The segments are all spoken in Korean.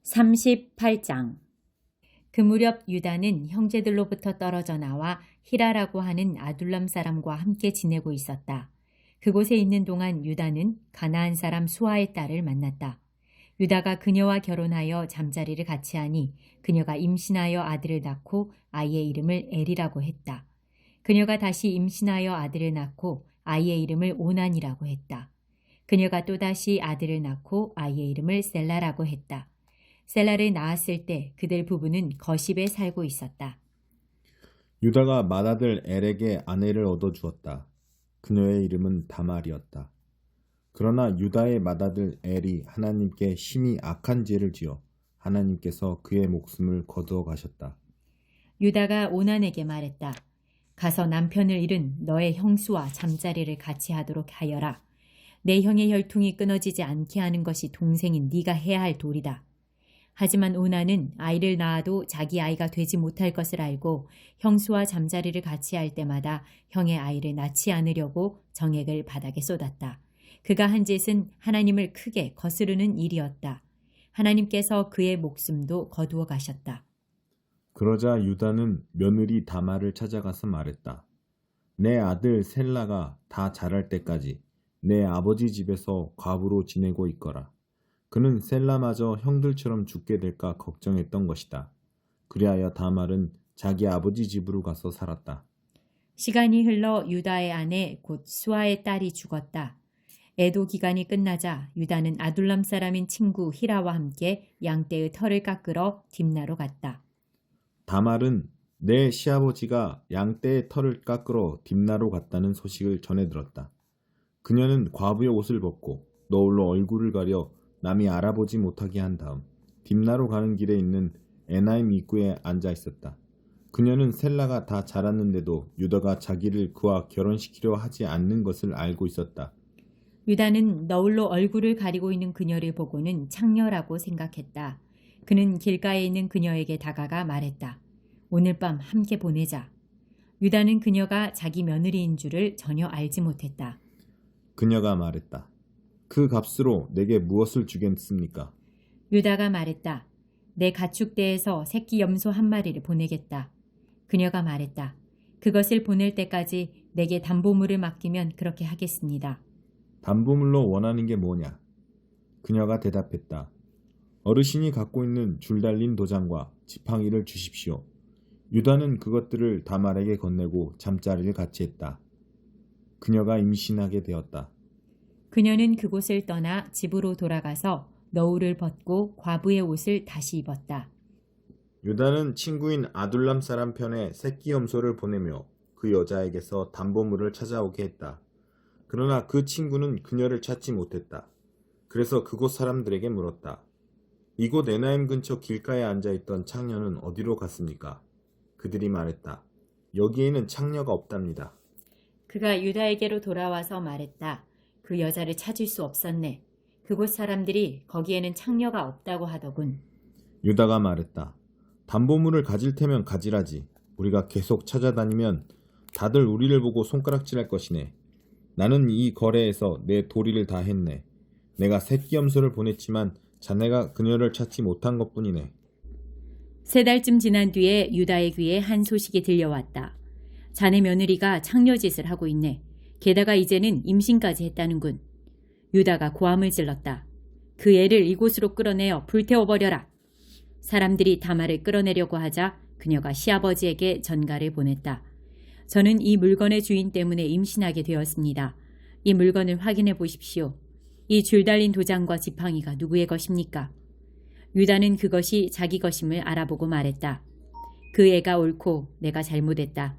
38장. 그 무렵 유다는 형제들로부터 떨어져 나와 히라라고 하는 아둘람 사람과 함께 지내고 있었다. 그곳에 있는 동안 유다는 가나안 사람 수아의 딸을 만났다. 유다가 그녀와 결혼하여 잠자리를 같이 하니 그녀가 임신하여 아들을 낳고 아이의 이름을 엘이라고 했다. 그녀가 다시 임신하여 아들을 낳고 아이의 이름을 오난이라고 했다. 그녀가 또다시 아들을 낳고 아이의 이름을 셀라라고 했다. 셀라를 낳았을 때 그들 부부는 거십에 살고 있었다. 유다가 맏아들 엘에게 아내를 얻어주었다. 그녀의 이름은 다말이었다. 그러나 유다의 맏아들 엘이 하나님께 심히 악한 죄를 지어 하나님께서 그의 목숨을 거두어 가셨다. 유다가 오난에게 말했다. 가서 남편을 잃은 너의 형수와 잠자리를 같이 하도록 하여라. 내 형의 혈통이 끊어지지 않게 하는 것이 동생인 네가 해야 할 도리다. 하지만 오난은 아이를 낳아도 자기 아이가 되지 못할 것을 알고 형수와 잠자리를 같이 할 때마다 형의 아이를 낳지 않으려고 정액을 바닥에 쏟았다. 그가 한 짓은 하나님을 크게 거스르는 일이었다. 하나님께서 그의 목숨도 거두어 가셨다. 그러자 유다는 며느리 다말을 찾아가서 말했다. 내 아들 셀라가 다 자랄 때까지 내 아버지 집에서 과부로 지내고 있거라. 그는 셀라마저 형들처럼 죽게 될까 걱정했던 것이다. 그리하여 다말은 자기 아버지 집으로 가서 살았다. 시간이 흘러 유다의 아내 곧 수아의 딸이 죽었다. 애도 기간이 끝나자 유다는 아둘람 사람인 친구 히라와 함께 양떼의 털을 깎으러 딥나로 갔다. 다말은 내 시아버지가 양떼의 털을 깎으러 딥나로 갔다는 소식을 전해 들었다. 그녀는 과부의 옷을 벗고 너울로 얼굴을 가려 남이 알아보지 못하게 한 다음 딥나로 가는 길에 있는 에나임 입구에 앉아 있었다. 그녀는 셀라가 다 자랐는데도 유다가 자기를 그와 결혼시키려 하지 않는 것을 알고 있었다. 유다는 너울로 얼굴을 가리고 있는 그녀를 보고는 창녀라고 생각했다. 그는 길가에 있는 그녀에게 다가가 말했다. 오늘 밤 함께 보내자. 유다는 그녀가 자기 며느리인 줄을 전혀 알지 못했다. 그녀가 말했다. 그 값으로 내게 무엇을 주겠습니까? 유다가 말했다. 내 가축대에서 새끼 염소 한 마리를 보내겠다. 그녀가 말했다. 그것을 보낼 때까지 내게 담보물을 맡기면 그렇게 하겠습니다. 담보물로 원하는 게 뭐냐? 그녀가 대답했다. 어르신이 갖고 있는 줄 달린 도장과 지팡이를 주십시오. 유다는 그것들을 다말에게 건네고 잠자리를 같이 했다. 그녀가 임신하게 되었다. 그녀는 그곳을 떠나 집으로 돌아가서 너울을 벗고 과부의 옷을 다시 입었다. 유다는 친구인 아둘람 사람 편에 새끼 염소를 보내며 그 여자에게서 담보물을 찾아오게 했다. 그러나 그 친구는 그녀를 찾지 못했다. 그래서 그곳 사람들에게 물었다. 이곳 에나임 근처 길가에 앉아있던 창녀는 어디로 갔습니까? 그들이 말했다. 여기에는 창녀가 없답니다. 그가 유다에게로 돌아와서 말했다. 그 여자를 찾을 수 없었네. 그곳 사람들이 거기에는 창녀가 없다고 하더군. 유다가 말했다. 담보물을 가질 테면 가지라지. 우리가 계속 찾아다니면 다들 우리를 보고 손가락질할 것이네. 나는 이 거래에서 내 도리를 다 했네. 내가 새끼 염소를 보냈지만 자네가 그녀를 찾지 못한 것뿐이네. 3달쯤 지난 뒤에 유다의 귀에 한 소식이 들려왔다. 자네 며느리가 창녀짓을 하고 있네. 게다가 이제는 임신까지 했다는군. 유다가 고함을 질렀다. 그 애를 이곳으로 끌어내어 불태워버려라. 사람들이 다말을 끌어내려고 하자 그녀가 시아버지에게 전가를 보냈다. 저는 이 물건의 주인 때문에 임신하게 되었습니다. 이 물건을 확인해 보십시오. 이 줄 달린 도장과 지팡이가 누구의 것입니까? 유다는 그것이 자기 것임을 알아보고 말했다. 그 애가 옳고 내가 잘못했다.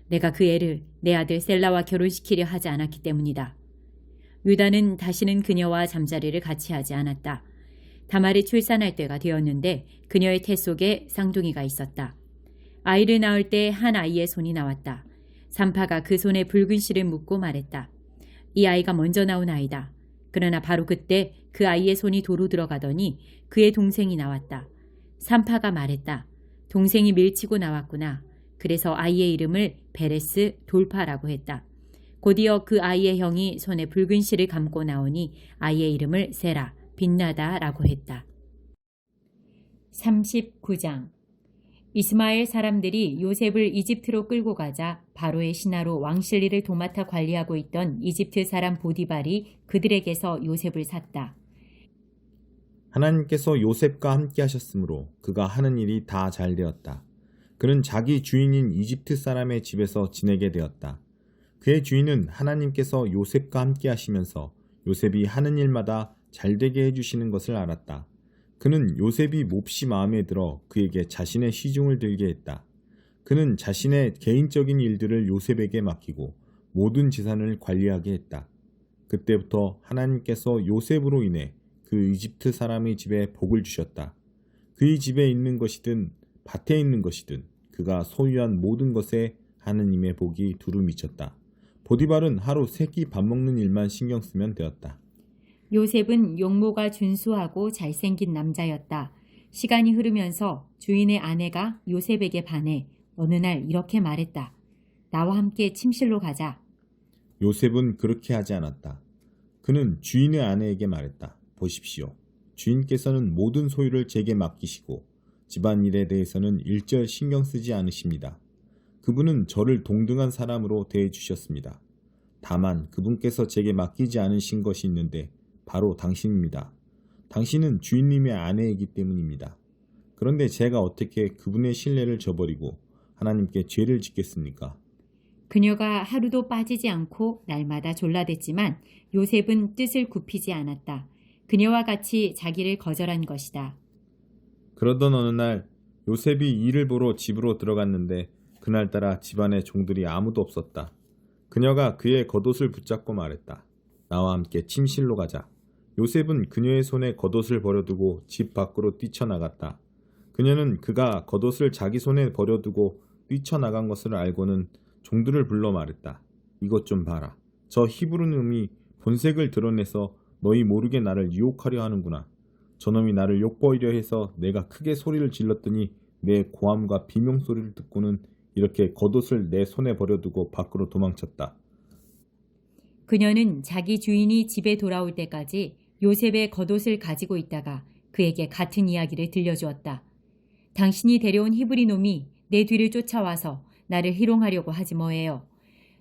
내가 그 애를 내 아들 셀라와 결혼시키려 하지 않았기 때문이다. 유다는 다시는 그녀와 잠자리를 같이 하지 않았다. 다말이 출산할 때가 되었는데 그녀의 태 속에 쌍둥이가 있었다. 아이를 낳을 때 한 아이의 손이 나왔다. 산파가 그 손에 붉은 실을 묻고 말했다. 이 아이가 먼저 나온 아이다. 그러나 바로 그때 그 아이의 손이 도로 들어가더니 그의 동생이 나왔다. 산파가 말했다. 동생이 밀치고 나왔구나. 그래서 아이의 이름을 베레스 돌파라고 했다. 곧이어 그 아이의 형이 손에 붉은 실을 감고 나오니 아이의 이름을 세라, 빛나다라고 했다. 39장. 이스마엘 사람들이 요셉을 이집트로 끌고 가자 바로의 신하로 왕실리를 도맡아 관리하고 있던 이집트 사람 보디발이 그들에게서 요셉을 샀다. 하나님께서 요셉과 함께 하셨으므로 그가 하는 일이 다 잘 되었다. 그는 자기 주인인 이집트 사람의 집에서 지내게 되었다. 그의 주인은 하나님께서 요셉과 함께 하시면서 요셉이 하는 일마다 잘되게 해주시는 것을 알았다. 그는 요셉이 몹시 마음에 들어 그에게 자신의 시중을 들게 했다. 그는 자신의 개인적인 일들을 요셉에게 맡기고 모든 재산을 관리하게 했다. 그때부터 하나님께서 요셉으로 인해 그 이집트 사람의 집에 복을 주셨다. 그의 집에 있는 것이든 밭에 있는 것이든 그가 소유한 모든 것에 하느님의 복이 두루 미쳤다. 보디발은 하루 3끼 밥 먹는 일만 신경 쓰면 되었다. 요셉은 용모가 준수하고 잘생긴 남자였다. 시간이 흐르면서 주인의 아내가 요셉에게 반해 어느 날 이렇게 말했다. 나와 함께 침실로 가자. 요셉은 그렇게 하지 않았다. 그는 주인의 아내에게 말했다. 보십시오. 주인께서는 모든 소유를 제게 맡기시고 집안일에 대해서는 일절 신경 쓰지 않으십니다. 그분은 저를 동등한 사람으로 대해주셨습니다. 다만 그분께서 제게 맡기지 않으신 것이 있는데 바로 당신입니다. 당신은 주인님의 아내이기 때문입니다. 그런데 제가 어떻게 그분의 신뢰를 저버리고 하나님께 죄를 짓겠습니까? 그녀가 하루도 빠지지 않고 날마다 졸라댔지만 요셉은 뜻을 굽히지 않았다. 그녀와 같이 자기를 거절한 것이다. 그러던 어느 날 요셉이 일을 보러 집으로 들어갔는데 그날따라 집안에 종들이 아무도 없었다. 그녀가 그의 겉옷을 붙잡고 말했다. 나와 함께 침실로 가자. 요셉은 그녀의 손에 겉옷을 버려두고 집 밖으로 뛰쳐나갔다. 그녀는 그가 겉옷을 자기 손에 버려두고 뛰쳐나간 것을 알고는 종들을 불러 말했다. 이것 좀 봐라. 저 히브리 놈이 본색을 드러내서 너희 모르게 나를 유혹하려 하는구나. 저놈이 나를 욕보이려 해서 내가 크게 소리를 질렀더니 내 고함과 비명소리를 듣고는 이렇게 겉옷을 내 손에 버려두고 밖으로 도망쳤다. 그녀는 자기 주인이 집에 돌아올 때까지 요셉의 겉옷을 가지고 있다가 그에게 같은 이야기를 들려주었다. 당신이 데려온 히브리 놈이 내 뒤를 쫓아와서 나를 희롱하려고 하지 뭐예요.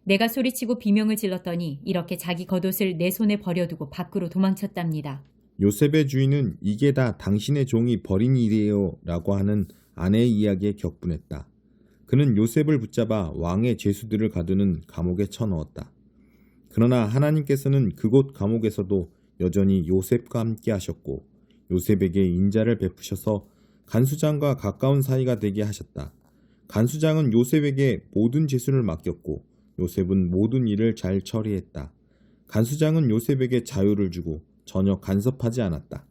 내가 소리치고 비명을 질렀더니 이렇게 자기 겉옷을 내 손에 버려두고 밖으로 도망쳤답니다. 요셉의 주인은 이게 다 당신의 종이 벌인 일이에요 라고 하는 아내의 이야기에 격분했다. 그는 요셉을 붙잡아 왕의 죄수들을 가두는 감옥에 쳐넣었다. 그러나 하나님께서는 그곳 감옥에서도 여전히 요셉과 함께 하셨고 요셉에게 인자를 베푸셔서 간수장과 가까운 사이가 되게 하셨다. 간수장은 요셉에게 모든 죄수를 맡겼고 요셉은 모든 일을 잘 처리했다. 간수장은 요셉에게 자유를 주고 전혀 간섭하지 않았다.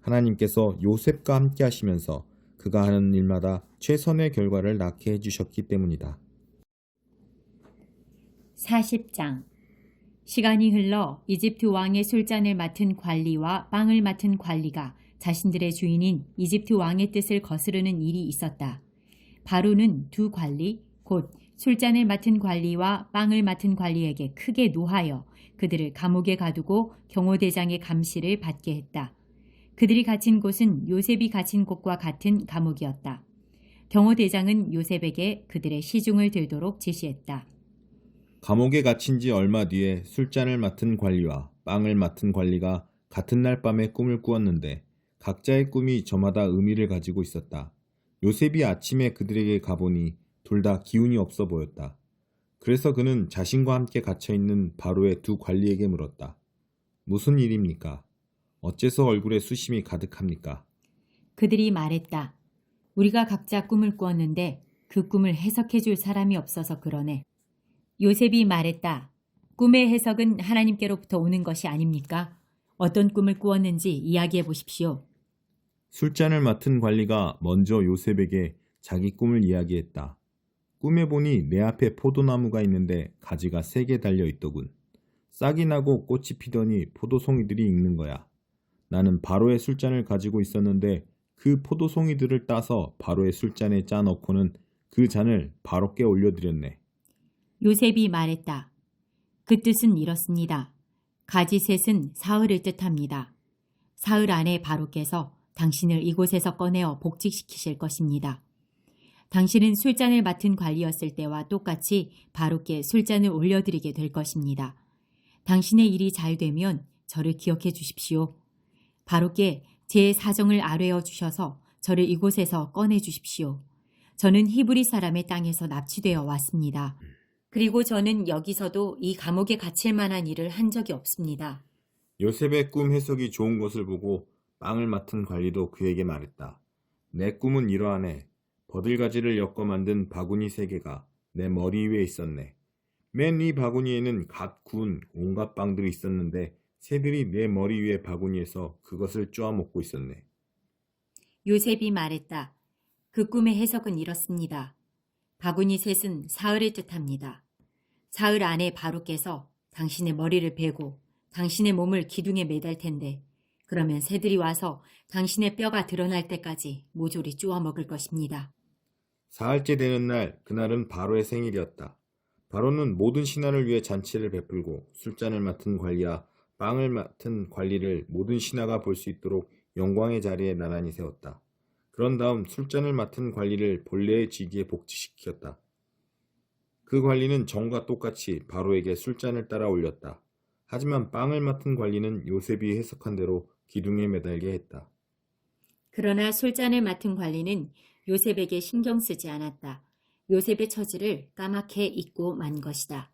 하나님께서 요셉과 함께 하시면서 그가 하는 일마다 최선의 결과를 낳게 해주셨기 때문이다. 40장. 시간이 흘러 이집트 왕의 술잔을 맡은 관리와 빵을 맡은 관리가 자신들의 주인인 이집트 왕의 뜻을 거스르는 일이 있었다. 바로는 두 관리, 곧 술잔을 맡은 관리와 빵을 맡은 관리에게 크게 노하여 그들을 감옥에 가두고 경호대장의 감시를 받게 했다. 그들이 갇힌 곳은 요셉이 갇힌 곳과 같은 감옥이었다. 경호대장은 요셉에게 그들의 시중을 들도록 지시했다. 감옥에 갇힌 지 얼마 뒤에 술잔을 맡은 관리와 빵을 맡은 관리가 같은 날 밤에 꿈을 꾸었는데 각자의 꿈이 저마다 의미를 가지고 있었다. 요셉이 아침에 그들에게 가보니 둘 다 기운이 없어 보였다. 그래서 그는 자신과 함께 갇혀있는 바로의 두 관리에게 물었다. 무슨 일입니까? 어째서 얼굴에 수심이 가득합니까? 그들이 말했다. 우리가 각자 꿈을 꾸었는데 그 꿈을 해석해 줄 사람이 없어서 그러네. 요셉이 말했다. 꿈의 해석은 하나님께로부터 오는 것이 아닙니까? 어떤 꿈을 꾸었는지 이야기해 보십시오. 술잔을 맡은 관리가 먼저 요셉에게 자기 꿈을 이야기했다. 꿈에 보니 내 앞에 포도나무가 있는데 가지가 3개 달려있더군. 싹이 나고 꽃이 피더니 포도송이들이 익는 거야. 나는 바로의 술잔을 가지고 있었는데 그 포도송이들을 따서 바로의 술잔에 짜 넣고는 그 잔을 바로께 올려드렸네. 요셉이 말했다. 그 뜻은 이렇습니다. 가지셋은 사흘을 뜻합니다. 사흘 안에 바로께서 당신을 이곳에서 꺼내어 복직시키실 것입니다. 당신은 술잔을 맡은 관리였을 때와 똑같이 바로께 술잔을 올려드리게 될 것입니다. 당신의 일이 잘 되면 저를 기억해 주십시오. 바로께 제 사정을 아뢰어 주셔서 저를 이곳에서 꺼내 주십시오. 저는 히브리 사람의 땅에서 납치되어 왔습니다. 그리고 저는 여기서도 이 감옥에 갇힐 만한 일을 한 적이 없습니다. 요셉의 꿈 해석이 좋은 것을 보고 빵을 맡은 관리도 그에게 말했다. 내 꿈은 이러하네. 버들가지를 엮어 만든 바구니 3개가 내 머리 위에 있었네. 맨 이 바구니에는 갓 구운 온갖 빵들이 있었는데 새들이 내 머리 위에 바구니에서 그것을 쪼아 먹고 있었네. 요셉이 말했다. 그 꿈의 해석은 이렇습니다. 바구니 셋은 사흘을 뜻합니다. 사흘 안에 바로께서 당신의 머리를 베고 당신의 몸을 기둥에 매달 텐데 그러면 새들이 와서 당신의 뼈가 드러날 때까지 모조리 쪼아 먹을 것입니다. 사흘째 되는 날, 그날은 바로의 생일이었다. 바로는 모든 신하를 위해 잔치를 베풀고 술잔을 맡은 관리와 빵을 맡은 관리를 모든 신하가 볼 수 있도록 영광의 자리에 나란히 세웠다. 그런 다음 술잔을 맡은 관리를 본래의 직위에 복직시켰다. 그 관리는 전과 똑같이 바로에게 술잔을 따라 올렸다. 하지만 빵을 맡은 관리는 요셉이 해석한 대로 기둥에 매달게 했다. 그러나 술잔을 맡은 관리는 요셉에게 신경 쓰지 않았다. 요셉의 처지를 까맣게 잊고 만 것이다.